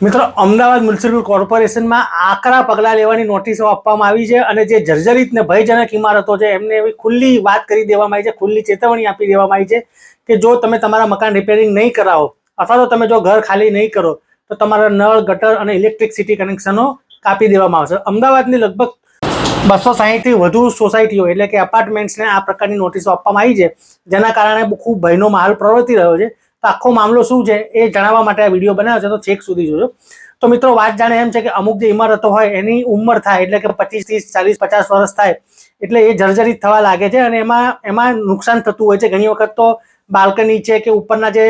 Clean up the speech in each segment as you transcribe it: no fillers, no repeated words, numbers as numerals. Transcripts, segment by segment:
મિત્રો, અમદાવાદ મ્યુનિસિપલ કોર્પોરેશનમાં આકરા પગલાં લેવાની નોટિસો આપવામાં આવી છે અને જે જર્જરિત ને ભયજનક ઇમારતો છે એમને એવી ખુલ્લી વાત કરી દેવામાં આવી છે, ખુલ્લી ચેતવણી આપી દેવામાં આવી છે કે જો તમે તમારા મકાન રિપેરિંગ નહીં કરાવો અથવા તો તમે જો ઘર ખાલી નહીં કરો તો તમારા નળ, ગટર અને ઇલેક્ટ્રિસિટી કનેક્શનો કાપી દેવામાં આવશે. અમદાવાદની લગભગ 260થી વધુ સોસાયટીઓ એટલે કે એપાર્ટમેન્ટ્સને આ પ્રકારની નોટિસો આપવામાં આવી છે, જેના કારણે ખૂબ ભયનો માહોલ પ્રવર્તી રહ્યો છે. તો આખો મામલો શું છે એ જણાવવા માટે આ વિડીયો બનાવ્યો છે, તો છેક સુધી જોજો. તો મિત્રો, વાત જાણે એમ છે કે અમુક જે ઇમારતો હોય એની ઉંમર થાય એટલે કે 25, 30, 40, 50 વર્ષ થાય એટલે એ જર્જરિત થવા લાગે છે અને એમાં નુકસાન થતું હોય છે. ઘણી વખત તો બાલ્કની છે કે ઉપરના જે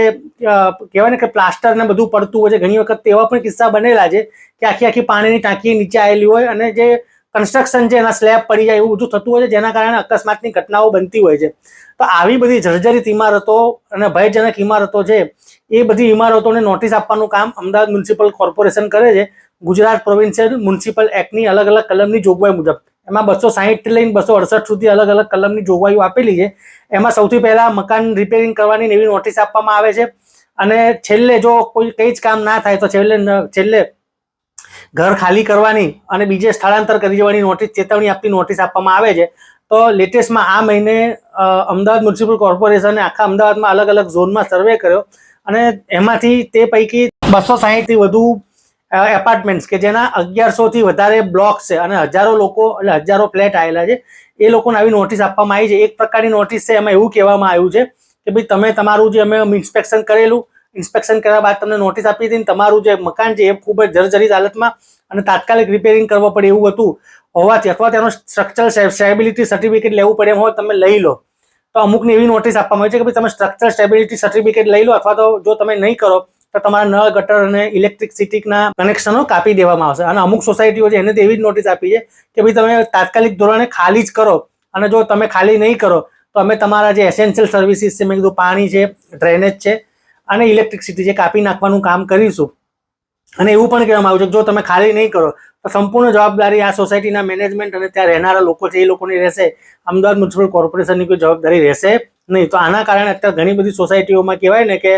કહેવાય ને કે પ્લાસ્ટર ને બધું પડતું હોય છે. ઘણી વખત એવા પણ કિસ્સા બનેલા છે કે આખી પાણીની ટાંકી નીચે આવેલી હોય અને જે કન્સ્ટ્રક્શન છે એના સ્લેબ પડી જાય એવું બધું થતું હોય છે, જેના કારણે અકસ્માતની ઘટનાઓ બનતી હોય છે. તો આવી બધી જર્જરિત ઇમારતો અને ભયજનક ઇમારતો છે એ બધી ઇમારતોને નોટિસ આપવાનું કામ અમદાવાદ મ્યુનિસિપલ કોર્પોરેશન કરે છે ગુજરાત પ્રોવિન્શિયલ મ્યુનિસિપલ એક્ટની અલગ અલગ કલમની જોગવાઈ મુજબ. એમાં 260 થી લઈને 268 સુધી અલગ અલગ કલમની જોગવાઈઓ આપેલી છે. એમાં સૌથી પહેલા મકાન રિપેરિંગ કરવાની એવી નોટિસ આપવામાં આવે છે અને છેલ્લે જો કોઈ કંઈ જ કામ ના થાય તો છેલ્લે ઘર ખાલી કરવાની અને બીજે સ્થળાંતર કરી જવાની નોટિસ, ચેતવણી આપતી નોટિસ આપવામાં આવે છે. તો લેટેસ્ટમાં આ મહિને અમદાવાદ મ્યુનિસિપલ કોર્પોરેશને આખા અમદાવાદમાં અલગ અલગ ઝોનમાં સર્વે કર્યો અને એમાંથી તે પૈકી 260થી વધુ એપાર્ટમેન્ટ્સ કે જેના 1100થી વધારે બ્લોક્સ છે અને હજારો લોકો એટલે હજારો ફ્લેટ આવેલા છે, એ લોકોને આવી નોટિસ આપવામાં આવી છે. એક પ્રકારની નોટિસ છે, એમાં એવું કહેવામાં આવ્યું છે કે ભાઈ તમે તમારું જે અમે ઇન્સ્પેક્શન કરેલું, ઇન્સ્પેક્શન કર્યા બાદ તમને નોટિસ આપી હતી, તમારું જે મકાન છે એ ખૂબ જ જર્જરિત હાલતમાં અને તાત્કાલિક રિપેરિંગ કરવા પડે એવું હતું હોવાથી અથવા તેનો સ્ટ્રક્ચરલ સ્ટેબિલિટી સર્ટિફિકેટ લેવું પડે એમ હોય તમે લઈ લો. તો અમુકને એવી નોટિસ આપવામાં આવી છે કે ભાઈ તમે સ્ટ્રક્ચરલ સ્ટેબિલિટી સર્ટિફિકેટ લઈ લો અથવા તો જો તમે નહીં કરો તો તમારા નળ, ગટર અને ઇલેક્ટ્રિસિટીના કનેક્શનો કાપી દેવામાં આવશે. અને અમુક સોસાયટીઓ છે એને તો એવી જ નોટિસ આપી છે કે ભાઈ તમે તાત્કાલિક ધોરણે ખાલી જ કરો અને જો તમે ખાલી નહીં કરો તો અમે તમારા જે એસેન્શિયલ સર્વિસીસ છે, મેં કીધું પાણી છે, ડ્રેનેજ છે અને ઇલેક્ટ્રિસિટી જે કાપી નાખવાનું કામ કરીશું. અને એવું પણ કહેવામાં આવ્યું છે કે જો તમે ખાલી નહીં કરો તો સંપૂર્ણ જવાબદારી આ સોસાયટીના મેનેજમેન્ટ અને ત્યાં રહેનારા લોકો છે એ લોકોની રહેશે. અમદાવાદ મ્યુનિસિપલ કોર્પોરેશનની કોઈ જવાબદારી રહેશે નહીં. તો આના કારણે અત્યારે ઘણી બધી સોસાયટીઓમાં કહેવાય ને કે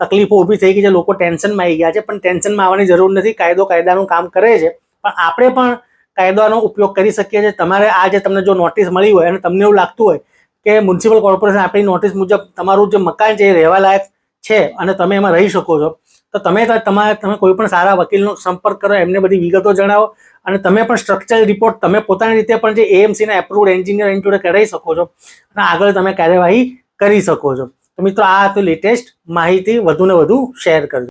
તકલીફો ઊભી થઈ ગઈ છે, લોકો ટેન્શનમાં આવી ગયા છે. પણ ટેન્શનમાં આવવાની જરૂર નથી, કાયદો કાયદાનું કામ કરે છે. પણ આપણે પણ કાયદાનો ઉપયોગ કરી શકીએ છીએ. તમારે આ જે તમને જો નોટિસ મળી હોય અને તમને એવું લાગતું હોય કે મ્યુનિસિપલ કોર્પોરેશન આપણી નોટિસ મુજબ તમારું જે મકાન છે એ રહેવા લાયક છે અને તમે એમાં રહી શકો છો, તો તમે કોઈ પણ સારા વકીલનો સંપર્ક કરો, એમને બધી વિગતો જણાવો અને તમે પણ સ્ટ્રક્ચરલ રિપોર્ટ તમે પોતાની રીતે પણ જે એએમસીના એપ્રુવડ એન્જિનિયર એની જોડે કરાવી શકો છો અને આગળ તમે કાર્યવાહી કરી શકો છો. તો મિત્રો, આ હતું લેટેસ્ટ માહિતી. વધુને વધુ શેર કરજો.